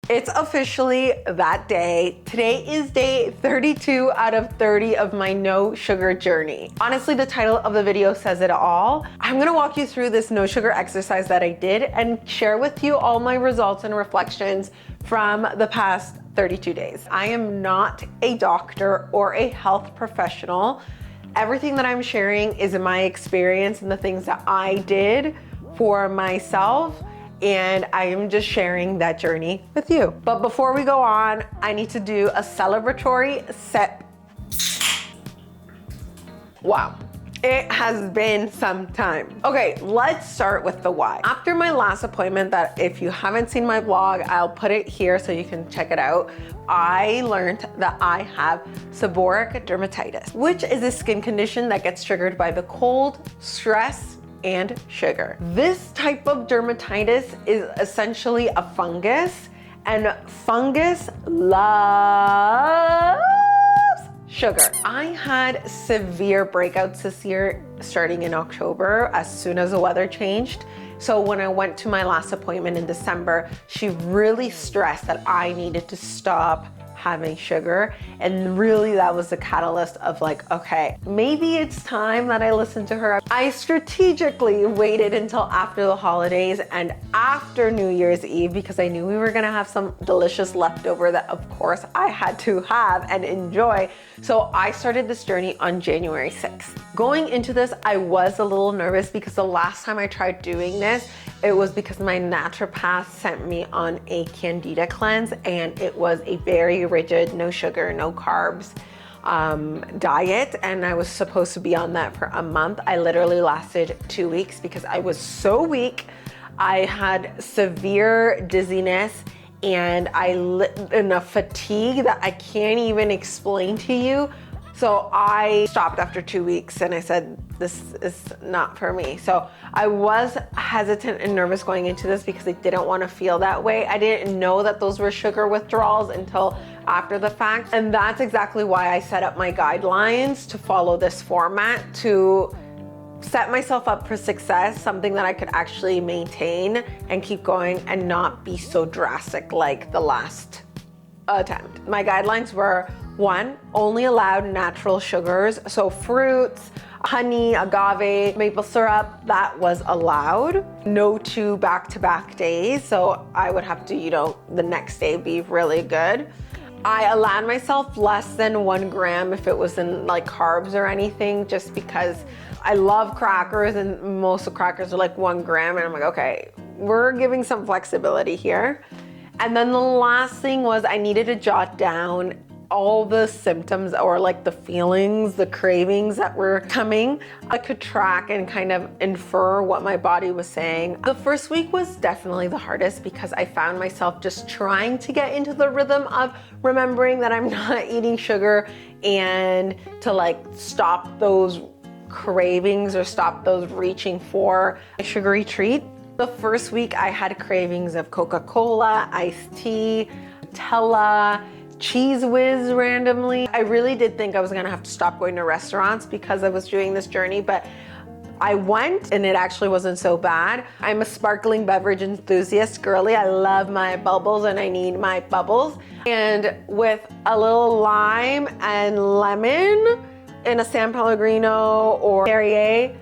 It's officially that day. Today is day 32 out of 30 of my no sugar journey. Honestly, the title of the video says it all. I'm gonna walk you through this no sugar exercise that I did and share with you all my results and reflections from the past 32 days. I am not a doctor or a health professional. Everything that I'm sharing is my experience and the things that I did for myself, and I am just sharing that journey with you. But before we go on, I need to do a celebratory sip. Wow. It has been some time. Okay, let's start with the why. After my last appointment, that if you haven't seen my vlog, I'll put it here so you can check it out. I learned that I have seborrheic dermatitis, which is a skin condition that gets triggered by the cold, stress, and sugar. This type of dermatitis is essentially a fungus, and fungus loves sugar. I had severe breakouts this year starting in October as soon as the weather changed. So when I went to my last appointment in December, she really stressed that I needed to stop having sugar, and really that was the catalyst of like, okay, maybe it's time that I listen to her. I strategically waited until after the holidays and after New Year's Eve because I knew we were gonna have some delicious leftover that of course I had to have and enjoy. So I started this journey on January 6th. Going into this, I was a little nervous because the last time I tried doing this, it was because my naturopath sent me on a candida cleanse, and it was a very rigid, no sugar, no carbs diet, and I was supposed to be on that for a month. I literally lasted 2 weeks because I was so weak. I had severe dizziness and a fatigue that I can't even explain to you. So I stopped after 2 weeks and I said, this is not for me. So I was hesitant and nervous going into this because I didn't want to feel that way. I didn't know that those were sugar withdrawals until after the fact. And that's exactly why I set up my guidelines to follow this format, to set myself up for success, something that I could actually maintain and keep going and not be so drastic like the last attempt. My guidelines were: 1, only allowed natural sugars, so fruits, honey, agave, maple syrup, that was allowed. No 2 back-to-back days, so I would have to, the next day be really good. I allowed myself less than 1 gram if it was in like carbs or anything, just because I love crackers and most of the crackers are like 1 gram, and I'm like, okay, we're giving some flexibility here. And then the last thing was I needed to jot down all the symptoms or like the feelings, the cravings that were coming. I could track and kind of infer what my body was saying. The first week was definitely the hardest because I found myself just trying to get into the rhythm of remembering that I'm not eating sugar and to like stop those cravings or stop those reaching for a sugary treat. The first week I had cravings of Coca-Cola, iced tea, Nutella, Cheese Whiz randomly. I really did think I was gonna have to stop going to restaurants because I was doing this journey, but I went and it actually wasn't so bad. I'm a sparkling beverage enthusiast girly. I love my bubbles and I need my bubbles. And with a little lime and lemon in a San Pellegrino or Perrier,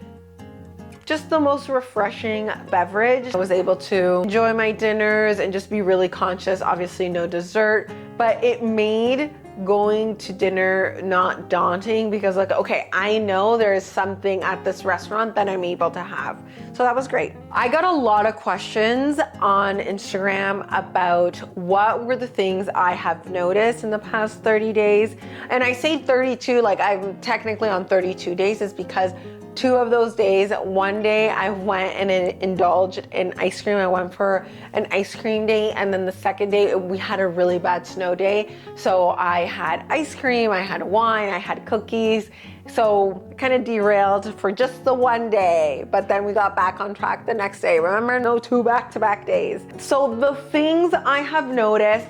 just the most refreshing beverage. I was able to enjoy my dinners and just be really conscious, obviously no dessert, but it made going to dinner not daunting because like, okay, I know there is something at this restaurant that I'm able to have. So that was great. I got a lot of questions on Instagram about what were the things I have noticed in the past 30 days. And I say 32, like I'm technically on 32 days is because 2 of those days, one day I went and indulged in ice cream. I went for an ice cream day, and then the second day we had a really bad snow day. So I had ice cream, I had wine, I had cookies. So kind of derailed for just the one day, but then we got back on track the next day. Remember, no 2 back-to-back days. So the things I have noticed,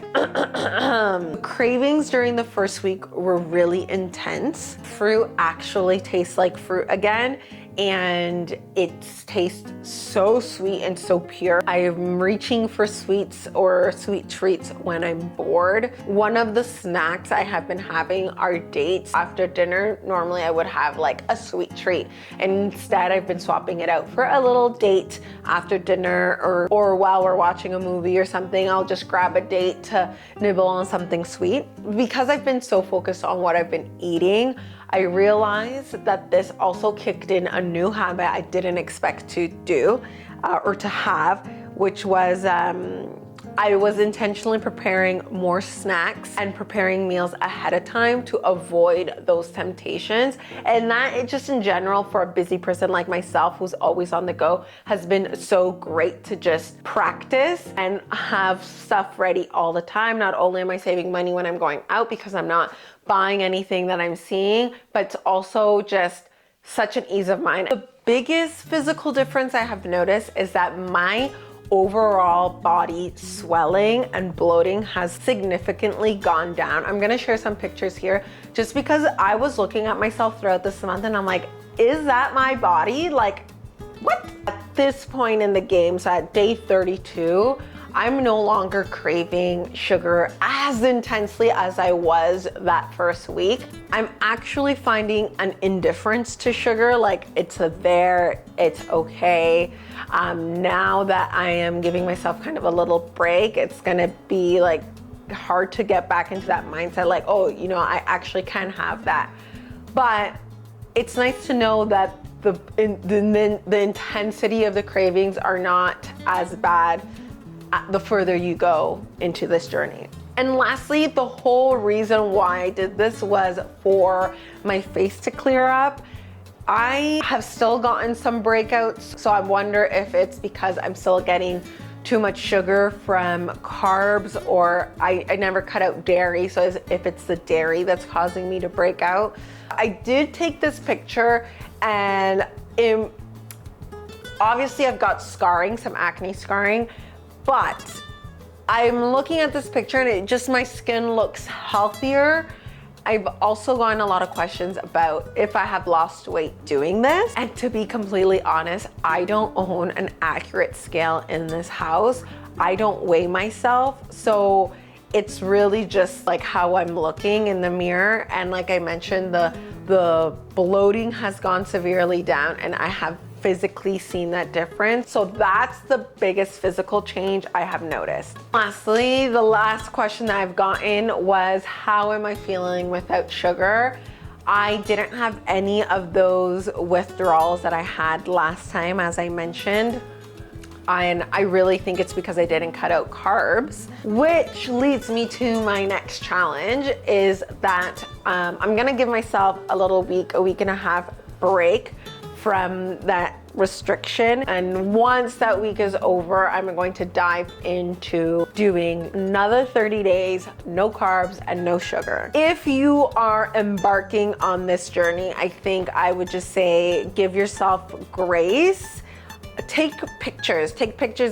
cravings during the first week were really intense. Fruit actually tastes like fruit again. and it tastes so sweet and so pure. I'm reaching for sweets or sweet treats when I'm bored. One of the snacks I have been having are dates. After dinner, normally I would have like a sweet treat, and instead I've been swapping it out for a little date after dinner, or while we're watching a movie or something, I'll just grab a date to nibble on something sweet. Because I've been so focused on what I've been eating, I realized that this also kicked in a new habit I didn't expect to do or to have, which was I was intentionally preparing more snacks and preparing meals ahead of time to avoid those temptations. And that, just in general, for a busy person like myself who's always on the go, has been so great to just practice and have stuff ready all the time. Not only am I saving money when I'm going out because I'm not buying anything that I'm seeing, but it's also just such an ease of mind. The biggest physical difference I have noticed is that my overall body swelling and bloating has significantly gone down. I'm gonna share some pictures here just because I was looking at myself throughout this month and I'm like, is that my body? Like, what? At this point in the game, so at day 32, I'm no longer craving sugar as intensely as I was that first week. I'm actually finding an indifference to sugar, like it's there, it's okay. Now that I am giving myself kind of a little break, it's gonna be like hard to get back into that mindset, like, oh, you know, I actually can have that. But it's nice to know that the intensity of the cravings are not as bad the further you go into this journey. And lastly, the whole reason why I did this was for my face to clear up. I have still gotten some breakouts, so I wonder if it's because I'm still getting too much sugar from carbs, or I never cut out dairy, so if it's the dairy that's causing me to break out. I did take this picture, and obviously I've got scarring, some acne scarring, but I'm looking at this picture and my skin looks healthier. I've also gotten a lot of questions about if I have lost weight doing this. And to be completely honest, I don't own an accurate scale in this house. I don't weigh myself. So it's really just like how I'm looking in the mirror. And like I mentioned, the bloating has gone severely down, and I have physically seen that difference. So that's the biggest physical change I have noticed. Lastly, the last question that I've gotten was, how am I feeling without sugar? I didn't have any of those withdrawals that I had last time, as I mentioned. And I really think it's because I didn't cut out carbs, which leads me to my next challenge, is that I'm gonna give myself a week and a half break from that restriction. And once that week is over, I'm going to dive into doing another 30 days, no carbs and no sugar. If you are embarking on this journey, I think I would just say, give yourself grace. Take pictures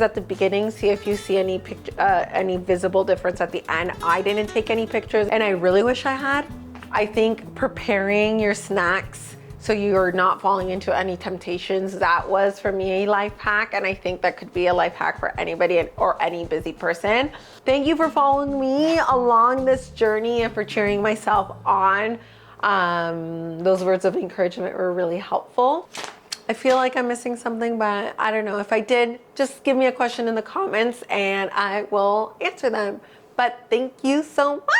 at the beginning, see if you see any visible difference at the end. I didn't take any pictures, and I really wish I had. I think preparing your snacks so you're not falling into any temptations, that was for me a life hack, and I think that could be a life hack for anybody or any busy person. Thank you for following me along this journey and for cheering myself on. Those words of encouragement were really helpful. I feel like I'm missing something, but I don't know. If I did, just give me a question in the comments and I will answer them. But thank you so much.